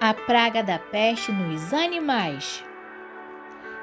A praga da peste nos animais.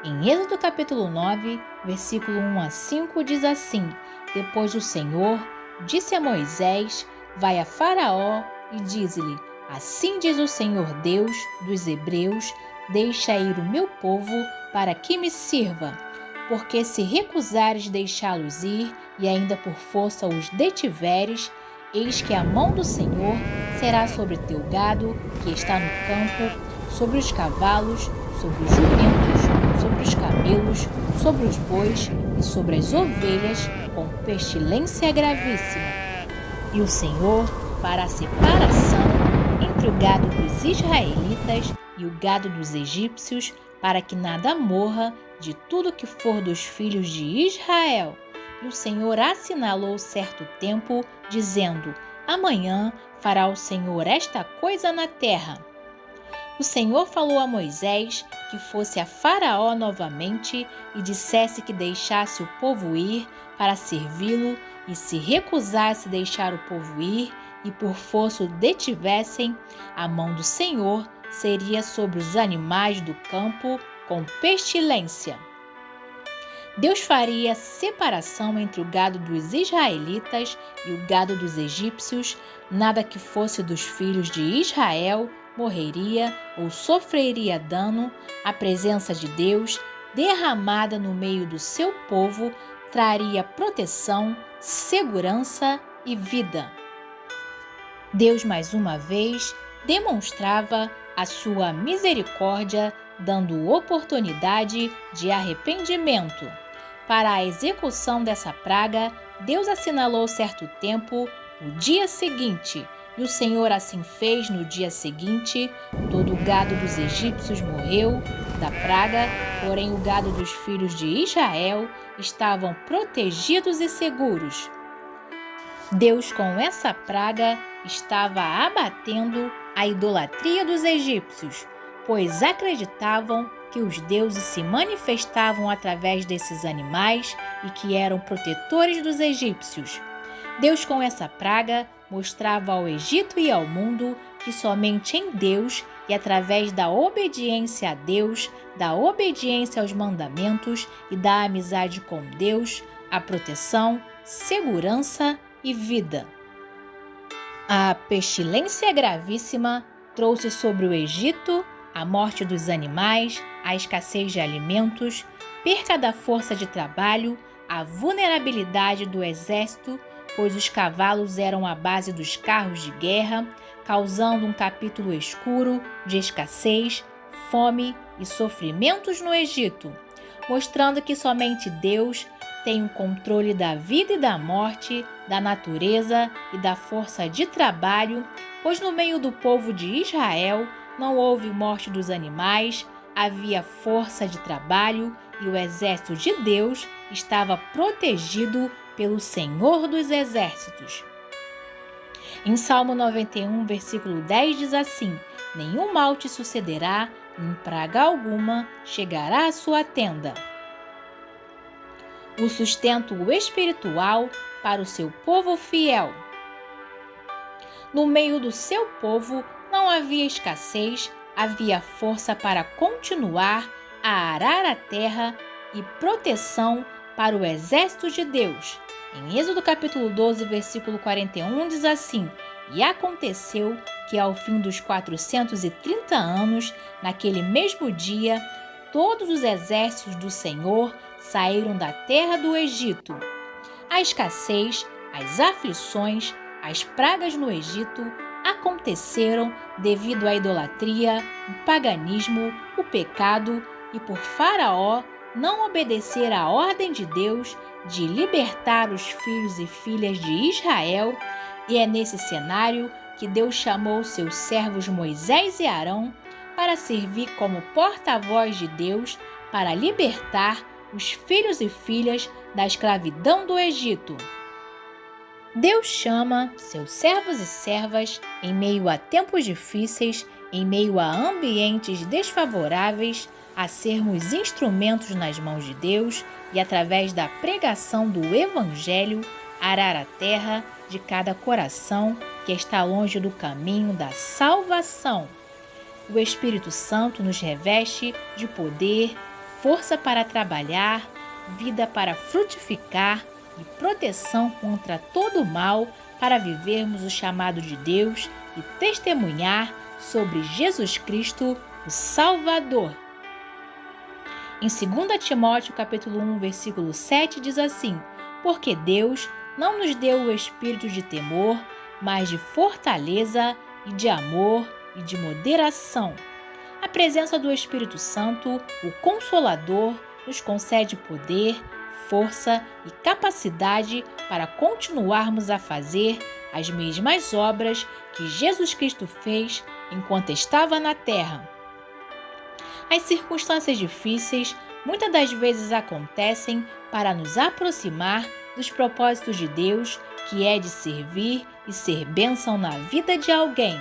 Em Êxodo capítulo 9, versículo 1 a 5 diz assim: Depois o Senhor disse a Moisés: Vai a Faraó e diz-lhe: Assim diz o Senhor Deus dos Hebreus: Deixa ir o meu povo para que me sirva. Porque se recusares deixá-los ir e ainda por força os detiveres, eis que a mão do Senhor será sobre teu gado que está no campo, sobre os cavalos, sobre os jumentos, sobre os camelos, sobre os bois e sobre as ovelhas, com pestilência gravíssima. E o Senhor fará separação entre o gado dos israelitas e o gado dos egípcios, para que nada morra de tudo que for dos filhos de Israel. E o Senhor assinalou certo tempo, dizendo: Amanhã fará o Senhor esta coisa na terra. O Senhor falou a Moisés que fosse a Faraó novamente e dissesse que deixasse o povo ir para servi-lo, e se recusasse deixar o povo ir e por força o detivessem, a mão do Senhor seria sobre os animais do campo com pestilência. Deus faria separação entre o gado dos israelitas e o gado dos egípcios, nada que fosse dos filhos de Israel morreria ou sofreria dano. A presença de Deus, derramada no meio do seu povo, traria proteção, segurança e vida. Deus, mais uma vez, demonstrava a sua misericórdia, dando oportunidade de arrependimento. Para a execução dessa praga, Deus assinalou certo tempo, o dia seguinte, e o Senhor assim fez no dia seguinte. Todo o gado dos egípcios morreu da praga, porém o gado dos filhos de Israel estavam protegidos e seguros. Deus, com essa praga, estava abatendo a idolatria dos egípcios, pois acreditavam que os deuses se manifestavam através desses animais e que eram protetores dos egípcios. Deus, com essa praga, mostrava ao Egito e ao mundo que somente em Deus e através da obediência a Deus, da obediência aos mandamentos e da amizade com Deus, há proteção, segurança e vida. A pestilência gravíssima trouxe sobre o Egito a morte dos animais, a escassez de alimentos, perca da força de trabalho, a vulnerabilidade do exército, pois os cavalos eram a base dos carros de guerra, causando um capítulo escuro de escassez, fome e sofrimentos no Egito, mostrando que somente Deus tem o controle da vida e da morte, da natureza e da força de trabalho, pois no meio do povo de Israel não houve morte dos animais, havia força de trabalho e o exército de Deus estava protegido pelo Senhor dos Exércitos. Em Salmo 91, versículo 10 diz assim: Nenhum mal te sucederá, nem praga alguma chegará à sua tenda. O sustento espiritual para o seu povo fiel. No meio do seu povo não havia escassez, havia força para continuar a arar a terra e proteção para o exército de Deus. Em Êxodo capítulo 12, versículo 41 diz assim: E aconteceu que ao fim dos 430 anos, naquele mesmo dia, todos os exércitos do Senhor saíram da terra do Egito. A escassez, as aflições, as pragas no Egito aconteceram devido à idolatria, o paganismo, o pecado e por Faraó não obedecer à ordem de Deus de libertar os filhos e filhas de Israel. E é nesse cenário que Deus chamou seus servos Moisés e Arão para servir como porta-voz de Deus para libertar os filhos e filhas da escravidão do Egito. Deus chama seus servos e servas em meio a tempos difíceis, em meio a ambientes desfavoráveis, a sermos instrumentos nas mãos de Deus e, através da pregação do Evangelho, arar a terra de cada coração que está longe do caminho da salvação. o Espírito Santo nos reveste de poder, força para trabalhar, vida para frutificar e proteção contra todo o mal para vivermos o chamado de Deus e testemunhar sobre Jesus Cristo, o Salvador. Em 2 Timóteo capítulo 1, versículo 7 diz assim: porque Deus não nos deu o espírito de temor, mas de fortaleza e de amor e de moderação. A presença do Espírito Santo, o Consolador, nos concede poder, força e capacidade para continuarmos a fazer as mesmas obras que Jesus Cristo fez enquanto estava na terra. As circunstâncias difíceis muitas das vezes acontecem para nos aproximar dos propósitos de Deus, que é de servir e ser bênção na vida de alguém.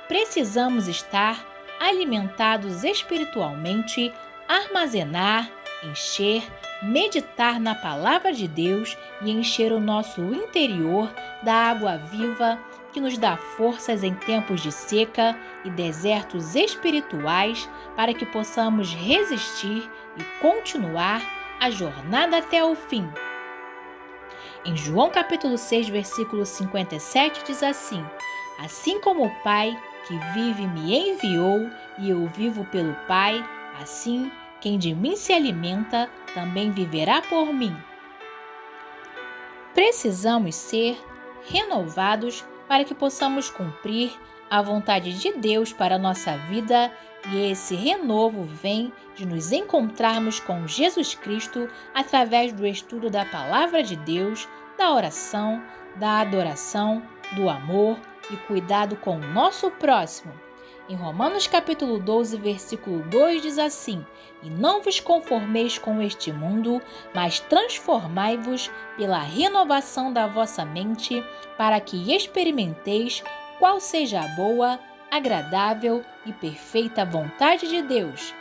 Precisamos estar alimentados espiritualmente, armazenar, encher, meditar na palavra de Deus e encher o nosso interior da água viva que nos dá forças em tempos de seca e desertos espirituais para que possamos resistir e continuar a jornada até o fim. Em João capítulo 6, versículo 57 diz assim: assim como o Pai que vive me enviou e eu vivo pelo Pai, assim quem de mim se alimenta também viverá por mim. Precisamos ser renovados para que possamos cumprir a vontade de Deus para a nossa vida, e esse renovo vem de nos encontrarmos com Jesus Cristo através do estudo da Palavra de Deus, da oração, da adoração, do amor e cuidado com o nosso próximo. Em Romanos capítulo 12, versículo 2 diz assim: e não vos conformeis com este mundo, mas transformai-vos pela renovação da vossa mente, para que experimenteis qual seja a boa, agradável e perfeita vontade de Deus.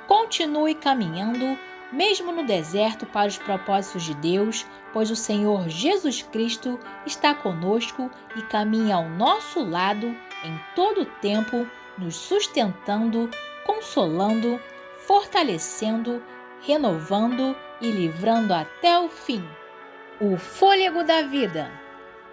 Continue caminhando, mesmo no deserto, para os propósitos de Deus, pois o Senhor Jesus Cristo está conosco e caminha ao nosso lado em todo o tempo, nos sustentando, consolando, fortalecendo, renovando e livrando até o fim. O fôlego da vida.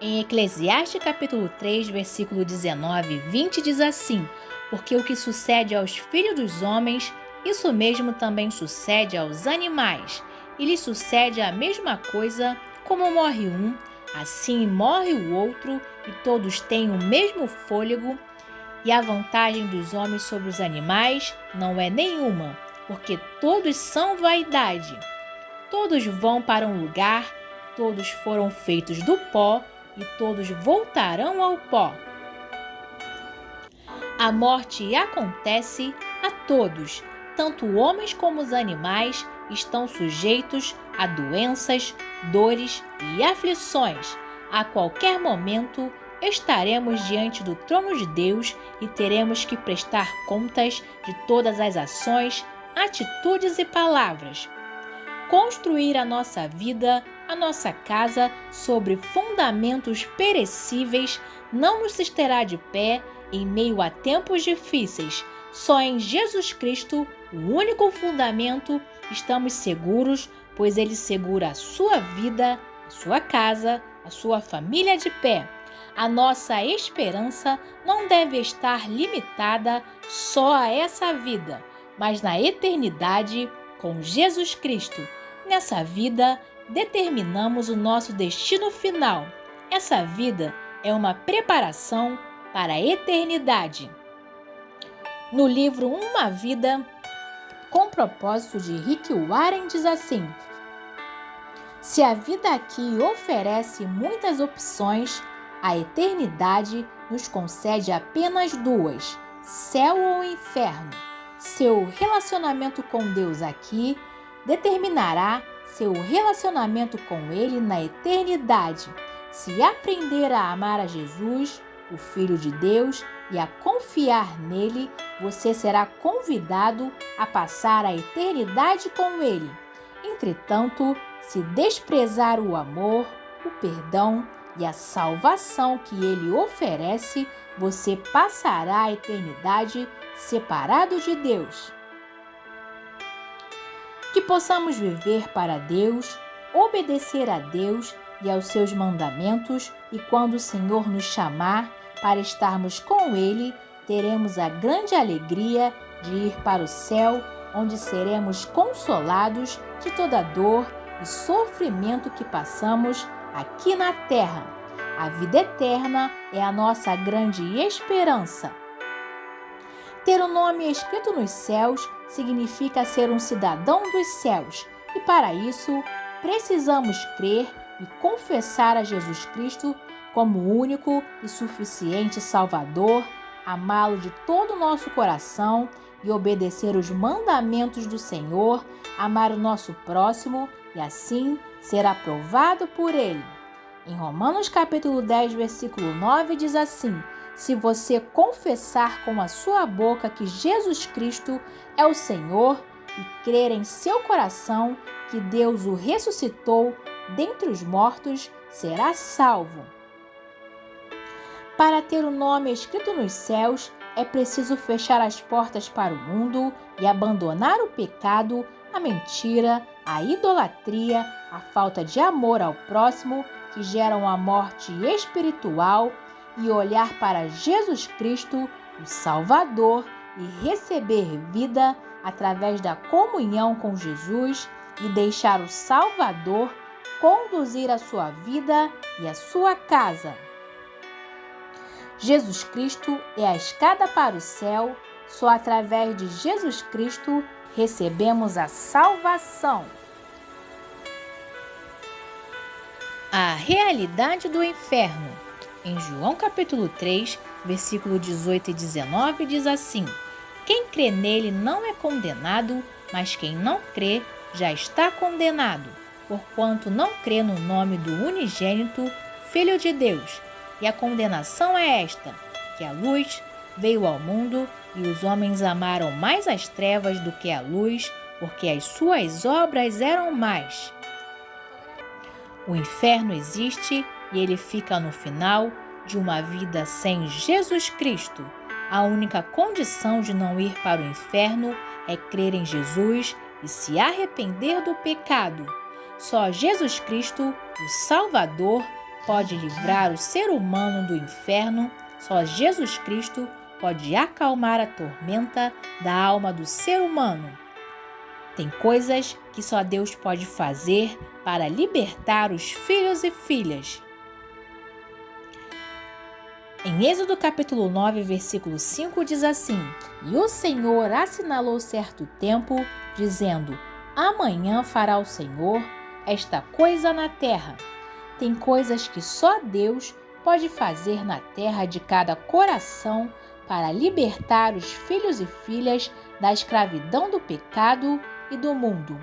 Em Eclesiastes capítulo 3, versículo 19 e 20 diz assim: porque o que sucede aos filhos dos homens, isso mesmo também sucede aos animais. E lhes sucede a mesma coisa, como morre um, assim morre o outro, e todos têm o mesmo fôlego. E a vantagem dos homens sobre os animais não é nenhuma, porque todos são vaidade. Todos vão para um lugar, todos foram feitos do pó, e todos voltarão ao pó. A morte acontece a todos, tanto homens como os animais estão sujeitos a doenças, dores e aflições. A qualquer momento estaremos diante do trono de Deus e teremos que prestar contas de todas as ações, atitudes e palavras. Construir a nossa vida, a nossa casa sobre fundamentos perecíveis não nos susterá de pé em meio a tempos difíceis. Só em Jesus Cristo, o único fundamento, estamos seguros, pois Ele segura a sua vida, a sua casa, a sua família de pé. A nossa esperança não deve estar limitada só a essa vida, mas na eternidade com Jesus Cristo. Nessa vida, determinamos o nosso destino final. Essa vida é uma preparação para a eternidade. No livro Uma Vida com Propósito, de Rick Warren, diz assim: se a vida aqui oferece muitas opções, a eternidade nos concede apenas duas: céu ou inferno. Seu relacionamento com Deus aqui determinará seu relacionamento com Ele na eternidade. Se aprender a amar a Jesus, o Filho de Deus, e a confiar nele, você será convidado a passar a eternidade com Ele. Entretanto, se desprezar o amor, o perdão e a salvação que Ele oferece, você passará a eternidade separado de Deus. Que possamos viver para Deus, obedecer a Deus e aos seus mandamentos, e quando o Senhor nos chamar para estarmos com Ele, teremos a grande alegria de ir para o céu, onde seremos consolados de toda dor e sofrimento que passamos aqui na terra. A vida eterna é a nossa grande esperança. Ter o nome escrito nos céus significa ser um cidadão dos céus, e para isso precisamos crer e confessar a Jesus Cristo como o único e suficiente Salvador, amá-lo de todo o nosso coração e obedecer os mandamentos do Senhor, amar o nosso próximo e assim ser aprovado por Ele. Em Romanos capítulo 10, versículo 9 diz assim: se você confessar com a sua boca que Jesus Cristo é o Senhor e crer em seu coração que Deus o ressuscitou dentre os mortos, será salvo. Para ter o nome escrito nos céus, é preciso fechar as portas para o mundo e abandonar o pecado, a mentira, a idolatria, a falta de amor ao próximo, que geram a morte espiritual, e olhar para Jesus Cristo, o Salvador, e receber vida através da comunhão com Jesus e deixar o Salvador conduzir a sua vida e a sua casa. Jesus Cristo é a escada para o céu. Só através de Jesus Cristo recebemos a salvação. A realidade do inferno. Em João capítulo 3, versículo 18 e 19 diz assim: quem crê nele não é condenado, mas quem não crê já está condenado, porquanto não crê no nome do unigênito Filho de Deus. E a condenação é esta, que a luz veio ao mundo e os homens amaram mais as trevas do que a luz, porque as suas obras eram más. O inferno existe e ele fica no final de uma vida sem Jesus Cristo. A única condição de não ir para o inferno é crer em Jesus e se arrepender do pecado. Só Jesus Cristo, o Salvador, pode livrar o ser humano do inferno. Só Jesus Cristo pode acalmar a tormenta da alma do ser humano. Tem coisas que só Deus pode fazer para libertar os filhos e filhas. Em Êxodo capítulo 9, versículo 5 diz assim: e o Senhor assinalou certo tempo, dizendo: amanhã fará o Senhor esta coisa na terra. Tem coisas que só Deus pode fazer na terra de cada coração para libertar os filhos e filhas da escravidão do pecado e do mundo.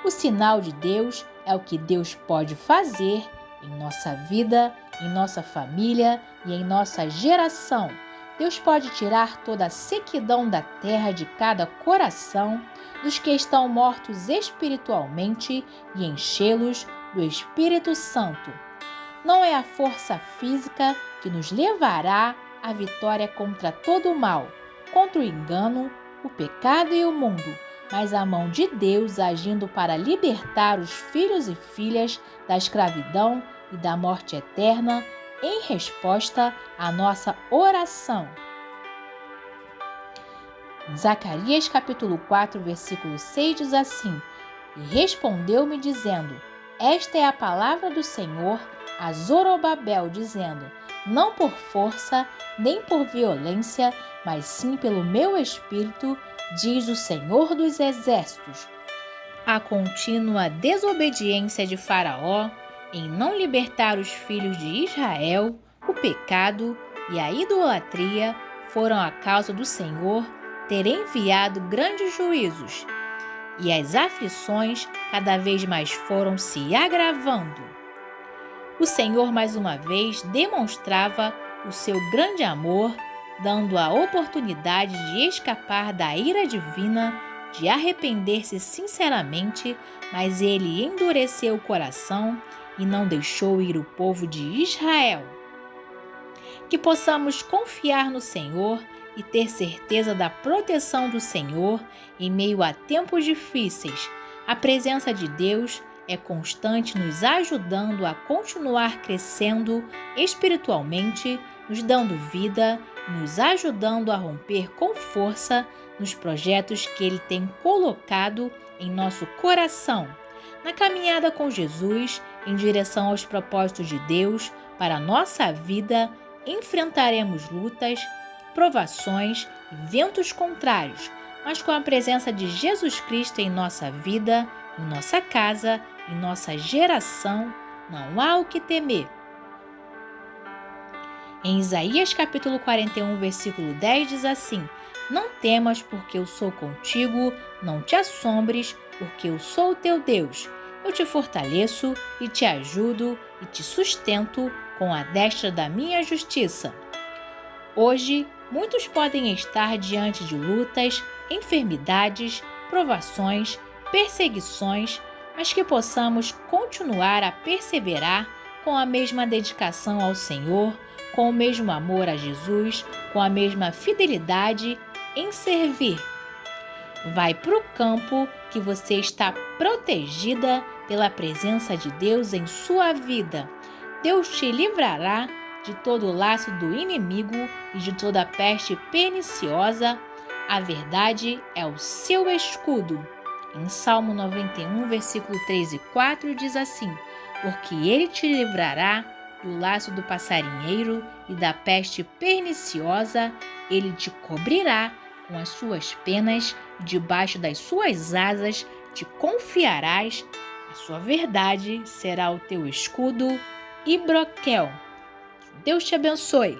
O sinal de Deus é o que Deus pode fazer em nossa vida, em nossa família e em nossa geração. Deus pode tirar toda a sequidão da terra de cada coração, dos que estão mortos espiritualmente, e enchê-los do Espírito Santo. Não é a força física que nos levará à vitória contra todo o mal, contra o engano, o pecado e o mundo, mas a mão de Deus agindo para libertar os filhos e filhas da escravidão e da morte eterna, em resposta à nossa oração. Em Zacarias capítulo 4, versículo 6 diz assim: e respondeu-me dizendo: esta é a palavra do Senhor a Zorobabel, dizendo: não por força, nem por violência, mas sim pelo meu espírito, diz o Senhor dos Exércitos. A contínua desobediência de Faraó em não libertar os filhos de Israel, o pecado e a idolatria foram a causa do Senhor ter enviado grandes juízos, e as aflições cada vez mais foram se agravando. O Senhor mais uma vez demonstrava o seu grande amor, dando a oportunidade de escapar da ira divina, de arrepender-se sinceramente, mas ele endureceu o coração e não deixou ir o povo de Israel. Que possamos confiar no Senhor e ter certeza da proteção do Senhor em meio a tempos difíceis. A presença de Deus é constante, nos ajudando a continuar crescendo espiritualmente, nos dando vida, nos ajudando a romper com força nos projetos que Ele tem colocado em nosso coração. Na caminhada com Jesus, em direção aos propósitos de Deus para a nossa vida, enfrentaremos lutas, provações e ventos contrários, mas com a presença de Jesus Cristo em nossa vida, em nossa casa, em nossa geração, não há o que temer. Em Isaías capítulo 41, versículo 10 diz assim: Não temas, porque eu sou contigo, não te assombres, porque eu sou o teu Deus. Eu te fortaleço e te ajudo e te sustento com a destra da minha justiça. Hoje, muitos podem estar diante de lutas, enfermidades, provações, perseguições, mas que possamos continuar a perseverar com a mesma dedicação ao Senhor, com o mesmo amor a Jesus, com a mesma fidelidade em servir. Vai para o campo que você está protegida pela presença de Deus em sua vida. Deus te livrará de todo o laço do inimigo e de toda peste perniciosa. A verdade é o seu escudo. Em Salmo 91, versículo 3 e 4 diz assim: Porque ele te livrará do laço do passarinheiro e da peste perniciosa, ele te cobrirá com as suas penas, debaixo das suas asas te confiarás, a sua verdade será o teu escudo e broquel. Deus te abençoe.